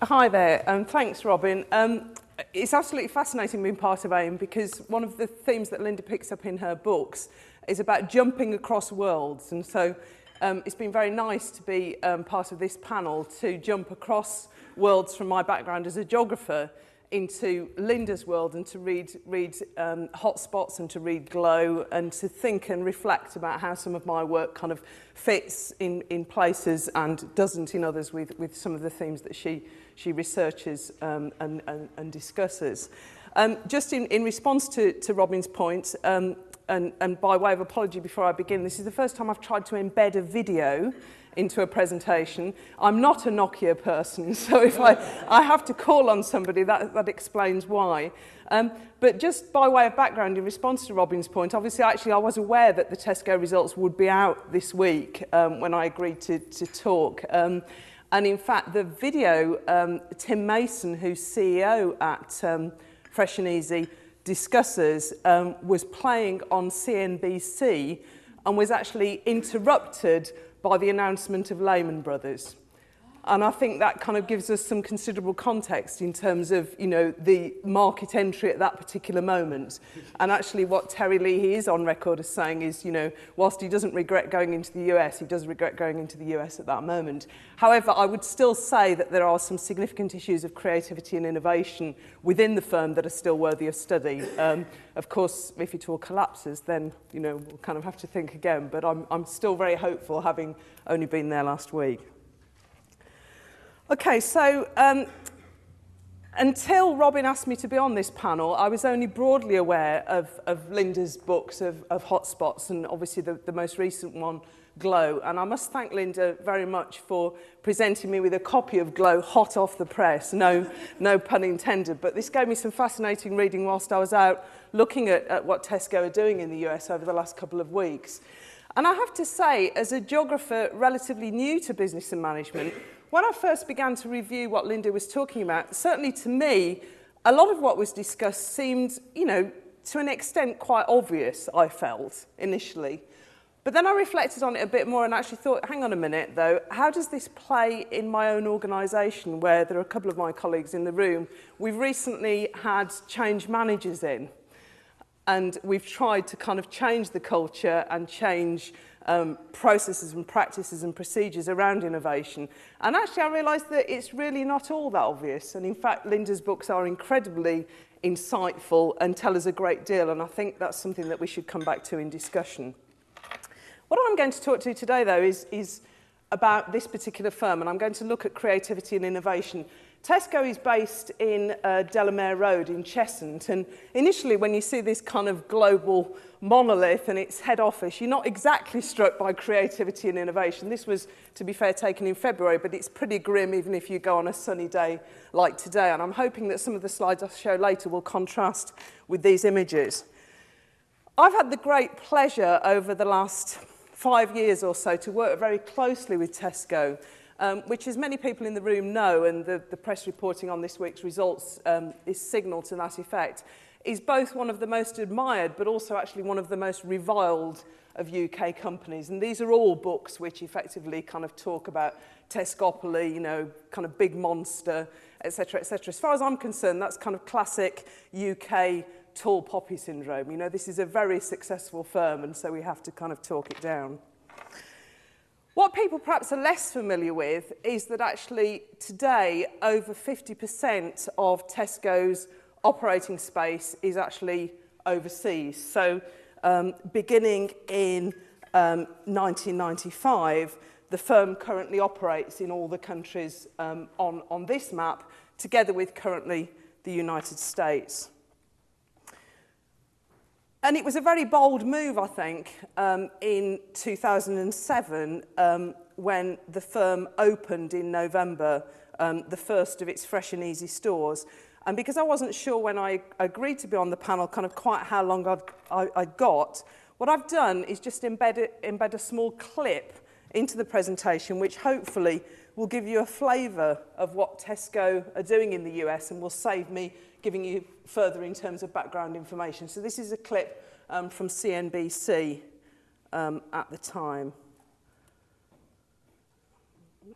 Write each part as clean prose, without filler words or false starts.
Hi there, and thanks, Robin. It's absolutely fascinating being part of AIM because one of the themes that Linda picks up in her books is about jumping across worlds. And so it's been very nice to be part of this panel to jump across worlds from my background as a geographer into Linda's world and to read hotspots and to read Lowe and to think and reflect about how some of my work kind of fits in places and doesn't in others with some of the themes that she researches and discusses. Just in response to Robin's point, and by way of apology before I begin, this is the first time I've tried to embed a video into a presentation. I'm not a Nokia person, so if I have to call on somebody, that explains why. But just by way of background, in response to Robin's point, obviously, actually, I was aware that the Tesco results would be out this week when I agreed to talk. And in fact, the video, Tim Mason, who's CEO at Fresh and Easy, discusses, was playing on CNBC and was actually interrupted by the announcement of Lehman Brothers. And I think that kind of gives us some considerable context in terms of, you know, the market entry at that particular moment. And actually what Terry Leahy is on record as saying is, you know, whilst he doesn't regret going into the US, he does regret going into the US at that moment. However, I would still say that there are some significant issues of creativity and innovation within the firm that are still worthy of study. Of course, if it all collapses, then, you know, we'll kind of have to think again. But I'm still very hopeful, having only been there last week. Okay, so until Robin asked me to be on this panel, I was only broadly aware of Linda's books of hotspots and obviously the most recent one, Lowe. And I must thank Linda very much for presenting me with a copy of Lowe hot off the press, no pun intended. But this gave me some fascinating reading whilst I was out looking at what Tesco are doing in the US over the last couple of weeks. And I have to say, as a geographer relatively new to business and management, when I first began to review what Linda was talking about, certainly to me, a lot of what was discussed seemed, you know, to an extent quite obvious, I felt, initially. But then I reflected on it a bit more and actually thought, hang on a minute, though, how does this play in my own organisation, where there are a couple of my colleagues in the room? We've recently had change managers in, and we've tried to kind of change the culture and change processes and practices and procedures around innovation. And actually I realised that it's really not all that obvious. And in fact, Linda's books are incredibly insightful and tell us a great deal. And I think that's something that we should come back to in discussion. What I'm going to talk to today, though, is about this particular firm. And I'm going to look at creativity and innovation. Tesco is based in Delamere Road in Cheshunt, and initially when you see this kind of global monolith and its head office, you're not exactly struck by creativity and innovation. This was, to be fair, taken in February, but it's pretty grim even if you go on a sunny day like today, and I'm hoping that some of the slides I'll show later will contrast with these images. I've had the great pleasure over the last 5 years or so to work very closely with Tesco, which, as many people in the room know, and the press reporting on this week's results is signal to that effect, is both one of the most admired but also actually one of the most reviled of UK companies. And these are all books which effectively kind of talk about Tescopoly, you know, kind of big monster, etc., etc. As far as I'm concerned, that's kind of classic UK tall poppy syndrome. You know, this is a very successful firm, and so we have to kind of talk it down. What people perhaps are less familiar with is that actually today over 50% of Tesco's operating space is actually overseas. So beginning in 1995, the firm currently operates in all the countries on this map, together with currently the United States. And it was a very bold move, I think, in 2007 when the firm opened in November the first of its Fresh and Easy stores. And because I wasn't sure when I agreed to be on the panel kind of quite how long I'd got, what I've done is just embed a small clip into the presentation, which hopefully will give you a flavour of what Tesco are doing in the US and will save me giving you further in terms of background information. So this is a clip from CNBC at the time. Oops.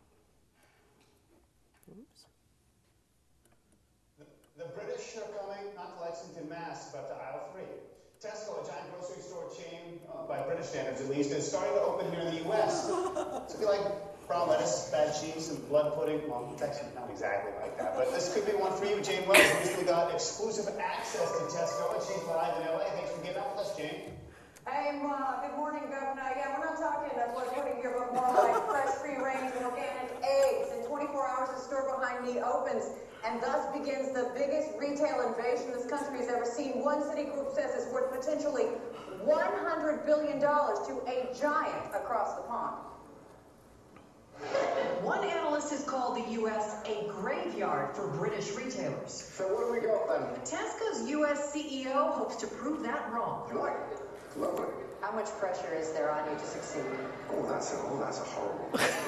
standards at least, and it's starting to open here in the U.S. So it'd be like brown lettuce, bad cheese, and blood pudding. Well, it's actually not exactly like that, but this could be one for you. Jane Wells recently got exclusive access to Tesco, and she's live in L.A. Thanks for getting up with us, Jane. Hey, good morning, Governor. Yeah, we're not talking blood pudding here, but more like fresh, free range and organic eggs. In 24 hours, the store behind me opens, and thus begins the biggest retail invasion this country has ever seen. One Citigroup says it's worth potentially $100 billion to a giant across the pond. One analyst has called the U.S. a graveyard for British retailers. So what do we got then? Tesco's U.S. CEO hopes to prove that wrong. You like it? Lovely. How much pressure is there on you to succeed? Oh, that's a horrible question.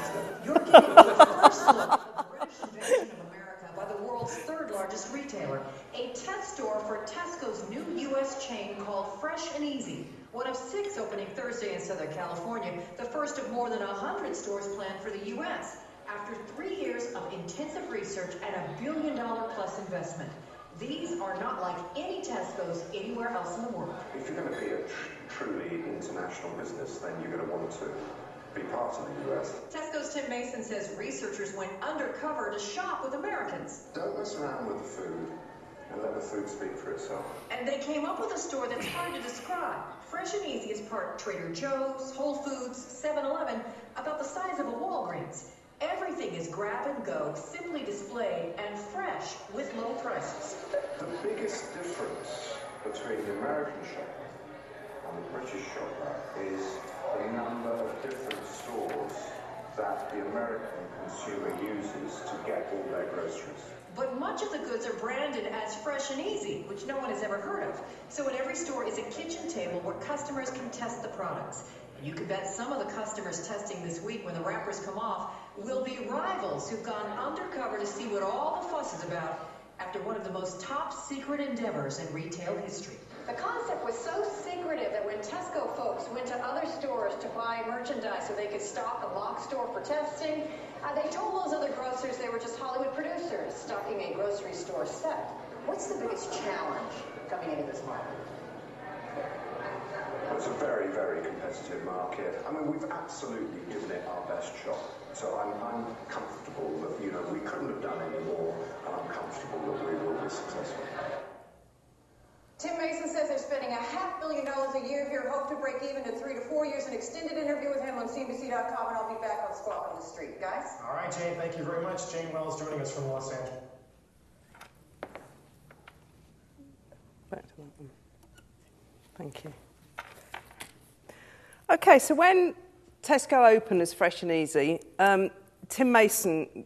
You're getting the first look at the British invasion of America by the world's third largest retailer, a test store for Tesco's new U.S. chain called Fresh and Easy, one of 6 opening Thursday in Southern California, the first of more than 100 stores planned for the U.S. after 3 years of intensive research and $1 billion-plus investment. These are not like any Tesco's anywhere else in the world. If you're going to be a truly international business, then you're going to want to be part of the US. Tesco's Tim Mason says researchers went undercover to shop with Americans. Don't mess around with the food and let the food speak for itself. And they came up with a store that's hard to describe. Fresh and Easy is part Trader Joe's, Whole Foods, 7-Eleven, about the size of a Walgreens. Everything is grab and go, simply displayed, and fresh with low prices. The biggest difference between the American shopper and the British shopper is the number of different stores that the American consumer uses to get all their groceries. But much of the goods are branded as Fresh and Easy, which no one has ever heard of. So in every store is a kitchen table where customers can test the products. And you can bet some of the customers testing this week when the wrappers come off will be rivals who've gone undercover to see what all the fuss is about after one of the most top secret endeavors in retail history. The concept was so secretive that when Tesco folks went to other stores to buy merchandise so they could stock a mock store for testing, they told those other grocers they were just Hollywood producers stocking a grocery store set. What's the biggest challenge coming into this market? It's a very, very competitive market. I mean, we've absolutely given it our best shot. So I'm comfortable that, you know, we couldn't have done any more, and I'm comfortable that we will be successful. Tim Mason says they're spending $500 million a year here, hope to break even in 3 to 4 years. An extended interview with him on CNBC.com, and I'll be back on Squawk on the Street. Guys? All right, Jane, thank you very much. Jane Wells joining us from Los Angeles. Back to that one. Thank you. Okay, so when Tesco opened as Fresh and Easy, Tim Mason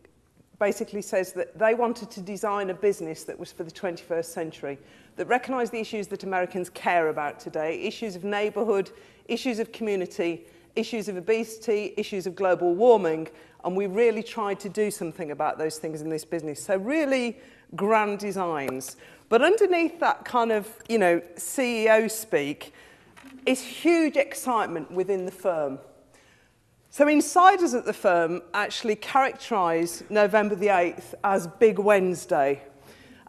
basically says that they wanted to design a business that was for the 21st century, that recognised the issues that Americans care about today, issues of neighbourhood, issues of community, issues of obesity, issues of global warming, and we really tried to do something about those things in this business. So really grand designs. But underneath that kind of, you know, CEO speak is huge excitement within the firm. So insiders at the firm actually characterise November the 8th as Big Wednesday.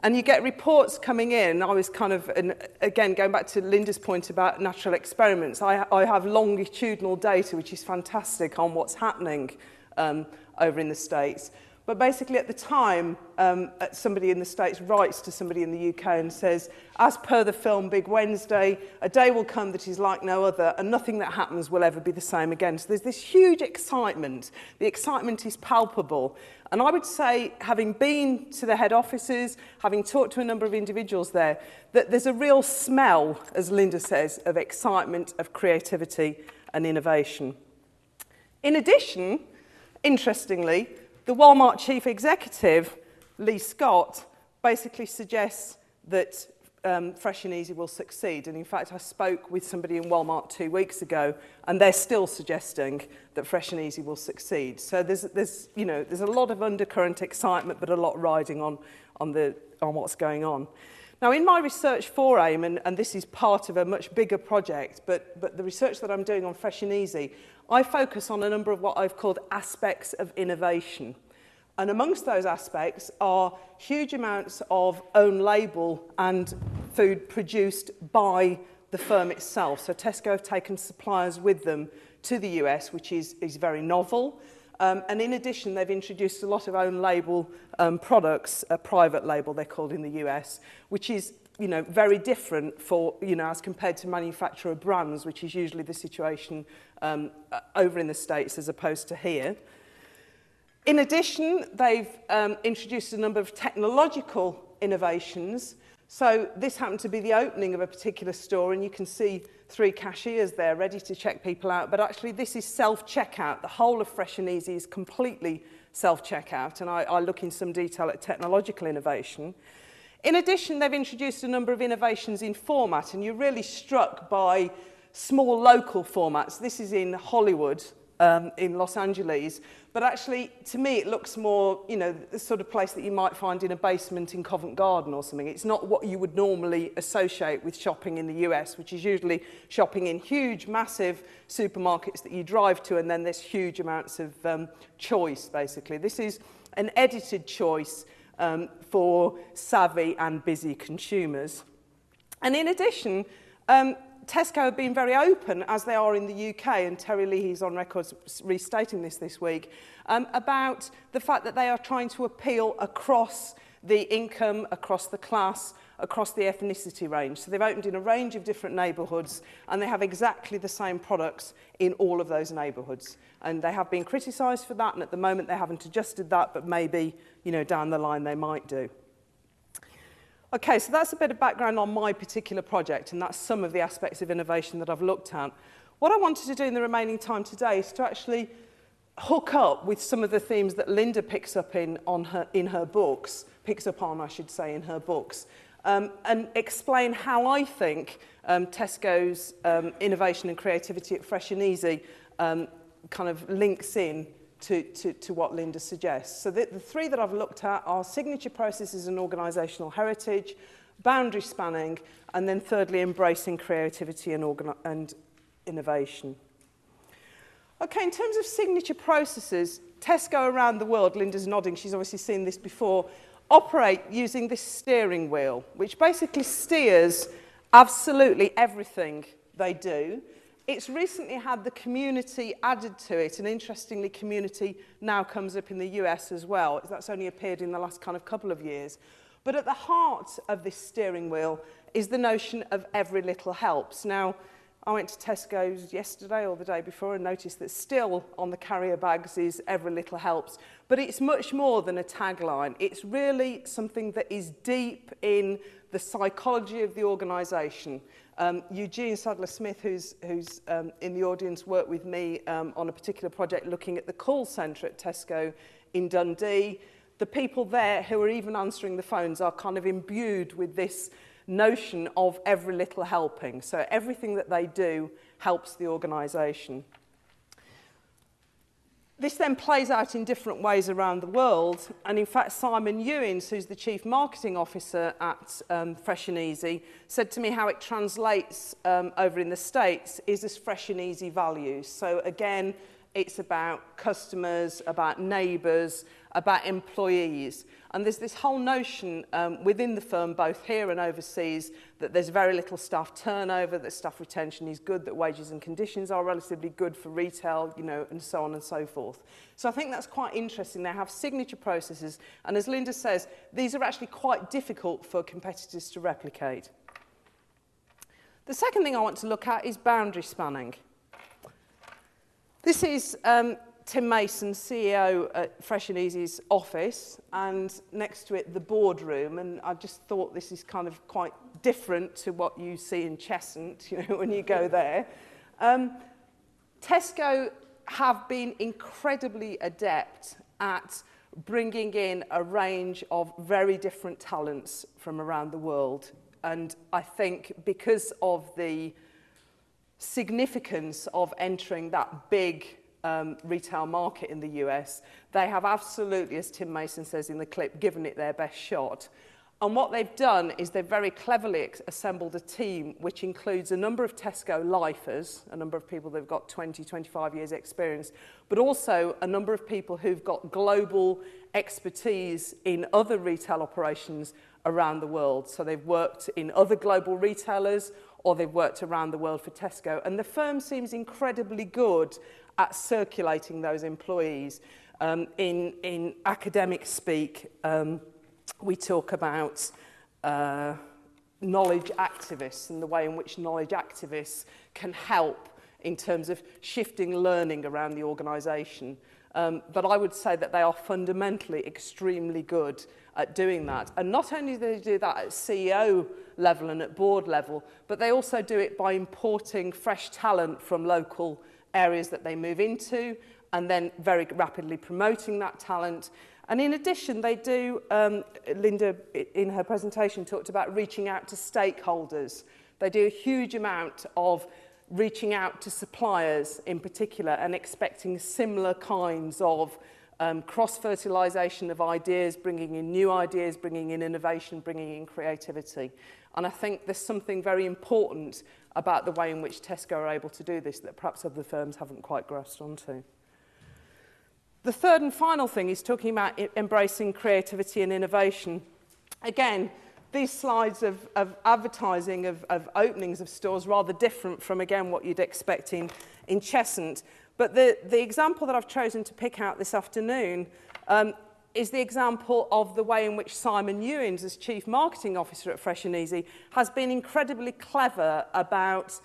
And you get reports coming in. I was kind of, and again, going back to Linda's point about natural experiments, I have longitudinal data, which is fantastic, on what's happening over in the States. But basically at the time, somebody in the States writes to somebody in the UK and says, as per the film Big Wednesday, a day will come that is like no other, and nothing that happens will ever be the same again. So there's this huge excitement. The excitement is palpable. And I would say, having been to the head offices, having talked to a number of individuals there, that there's a real smell, as Linda says, of excitement, of creativity and innovation. In addition, interestingly, the Walmart chief executive, Lee Scott, basically suggests that Fresh and Easy will succeed. And in fact, I spoke with somebody in Walmart 2 weeks ago, and they're still suggesting that Fresh and Easy will succeed. So there's a lot of undercurrent excitement, but a lot riding on what's going on. Now, in my research for AIM, and this is part of a much bigger project, but the research that I'm doing on Fresh and Easy, I focus on a number of what I've called aspects of innovation. And amongst those aspects are huge amounts of own label and food produced by the firm itself. So Tesco have taken suppliers with them to the US, which is very novel. And in addition, they've introduced a lot of own label products, a private label they're called in the US, which is very different for, as compared to manufacturer brands, which is usually the situation over in the States as opposed to here. In addition, they've introduced a number of technological innovations. So this happened to be the opening of a particular store, and you can see 3 cashiers there ready to check people out. But actually, this is self-checkout. The whole of Fresh and Easy is completely self-checkout, and I look in some detail at technological innovation. In addition, they've introduced a number of innovations in format, and you're really struck by small local formats. This is in Hollywood, in Los Angeles, but actually, to me, it looks more, the sort of place that you might find in a basement in Covent Garden or something. It's not what you would normally associate with shopping in the US, which is usually shopping in huge, massive supermarkets that you drive to, and then there's huge amounts of choice, basically. This is an edited choice for savvy and busy consumers. And in addition, Tesco have been very open, as they are in the UK, and Terry Leahy's on record restating this week, about the fact that they are trying to appeal across the income, across the class, across the ethnicity range. So they've opened in a range of different neighbourhoods, and they have exactly the same products in all of those neighbourhoods. And they have been criticised for that, and at the moment they haven't adjusted that, but maybe, down the line they might do. Okay, so that's a bit of background on my particular project, and that's some of the aspects of innovation that I've looked at. What I wanted to do in the remaining time today is to actually hook up with some of the themes that Linda picks up in her books, in her books, and explain how I think Tesco's innovation and creativity at Fresh and Easy kind of links in to what Linda suggests. So the 3 that I've looked at are signature processes and organisational heritage, boundary spanning, and then thirdly, embracing creativity and innovation. Okay, in terms of signature processes, Tesco around the world, Linda's nodding, she's obviously seen this before, operate using this steering wheel, which basically steers absolutely everything they do. It's recently had the community added to it, and interestingly, community now comes up in the US as well. That's only appeared in the last kind of couple of years. But at the heart of this steering wheel is the notion of every little helps. Now, I went to Tesco's yesterday or the day before and noticed that still on the carrier bags is every little helps. But it's much more than a tagline. It's really something that is deep in the psychology of the organisation. Eugene Sadler-Smith, who's in the audience, worked with me on a particular project looking at the call centre at Tesco in Dundee. The people there who are even answering the phones are kind of imbued with this notion of every little helping. So everything that they do helps the organisation. This then plays out in different ways around the world, and in fact Simon Ewins, who's the Chief Marketing Officer at Fresh and Easy, said to me how it translates over in the States is as Fresh and Easy values. So again, it's about customers, about neighbours, about employees. And there's this whole notion within the firm, both here and overseas, that there's very little staff turnover, that staff retention is good, that wages and conditions are relatively good for retail, and so on and so forth. So I think that's quite interesting. They have signature processes, and as Linda says, these are actually quite difficult for competitors to replicate. The second thing I want to look at is boundary spanning. This is Tim Mason, CEO at Fresh and Easy's office, and next to it the boardroom, and I just thought this is kind of quite different to what you see in Cheshunt, when you go there. Tesco have been incredibly adept at bringing in a range of very different talents from around the world, and I think because of the significance of entering that big retail market in the US, they have absolutely, as Tim Mason says in the clip, given it their best shot. And what they've done is they've very cleverly assembled a team which includes a number of Tesco lifers, a number of people that have got 20, 25 years experience, but also a number of people who've got global expertise in other retail operations around the world. So they've worked in other global retailers, or they've worked around the world for Tesco. And the firm seems incredibly good at circulating those employees. In academic speak, we talk about knowledge activists and the way in which knowledge activists can help in terms of shifting learning around the organisation. But I would say that they are fundamentally extremely good at doing that. And not only do they do that at CEO level and at board level, but they also do it by importing fresh talent from local areas that they move into and then very rapidly promoting that talent. And in addition, they do, Linda in her presentation talked about reaching out to stakeholders. They do a huge amount of reaching out to suppliers in particular and expecting similar kinds of cross-fertilisation of ideas, bringing in new ideas, bringing in innovation, bringing in creativity. And I think there's something very important about the way in which Tesco are able to do this that perhaps other firms haven't quite grasped onto. The third and final thing is talking about embracing creativity and innovation. Again, these slides of advertising, of openings of stores, rather different from, again, what you'd expect in Cheshunt. But the example that I've chosen to pick out this afternoon is the example of the way in which Simon Ewins, as Chief Marketing Officer at Fresh and Easy, has been incredibly clever about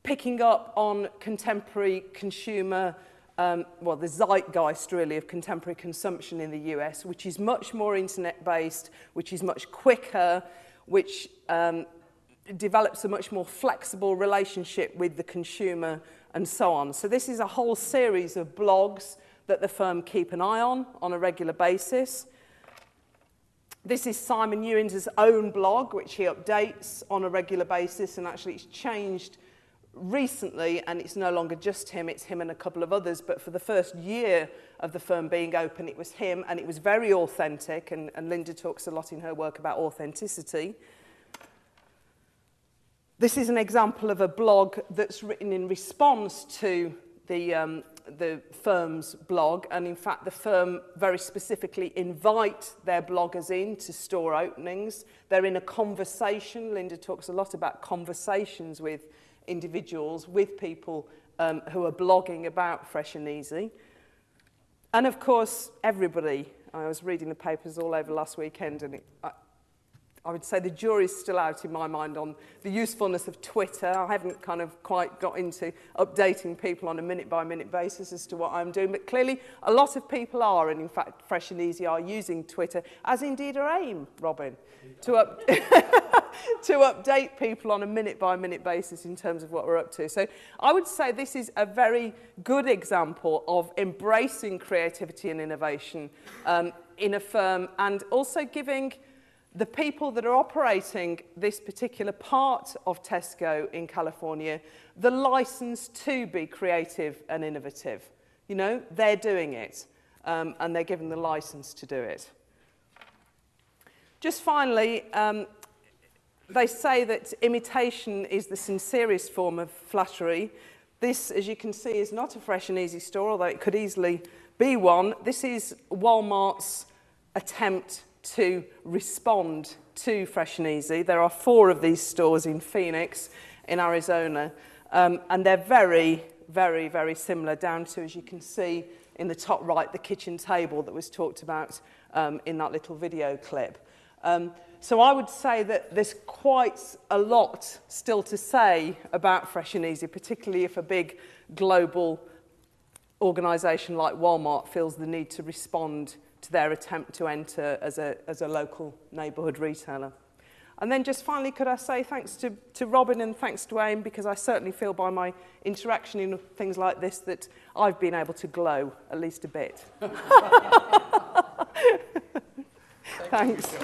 picking up on contemporary consumer, well, the zeitgeist, really, of contemporary consumption in the US, which is much more internet-based, which is much quicker, which develops a much more flexible relationship with the consumer, and so on. So this is a whole series of blogs that the firm keep an eye on a regular basis. This is Simon Ewins' own blog, which he updates on a regular basis, and actually it's changed recently, and it's no longer just him, it's him and a couple of others, but for the first year of the firm being open, it was him, and it was very authentic, and Linda talks a lot in her work about authenticity. This is an example of a blog that's written in response to the firm's blog, and in fact the firm very specifically invite their bloggers in to store openings. They're in a conversation. Linda talks a lot about conversations with individuals, with people who are blogging about Fresh and Easy. And of course, everybody, I was reading the papers all over last weekend, and I would say the jury's still out in my mind on the usefulness of Twitter. I haven't kind of quite got into updating people on a minute-by-minute basis as to what I'm doing, but clearly a lot of people are, and in fact Fresh and Easy are using Twitter, as indeed are AIM, Robin, to update people on a minute-by-minute basis in terms of what we're up to. So I would say this is a very good example of embracing creativity and innovation in a firm, and also giving the people that are operating this particular part of Tesco in California the license to be creative and innovative. You know, they're doing it, and they're given the license to do it. Just finally, they say that imitation is the sincerest form of flattery. This, as you can see, is not a Fresh and Easy store, although it could easily be one. This is Walmart's attempt to respond to Fresh and Easy. There are 4 of these stores in Phoenix, in Arizona, and they're very, very, very similar, down to, as you can see in the top right, the kitchen table that was talked about in that little video clip. So I would say that there's quite a lot still to say about Fresh and Easy, particularly if a big global organisation like Walmart feels the need to respond to their attempt to enter as a local neighbourhood retailer. And then just finally, could I say thanks to Robin and thanks to AIM, because I certainly feel by my interaction in things like this that I've been able to glow at least a bit. Thanks.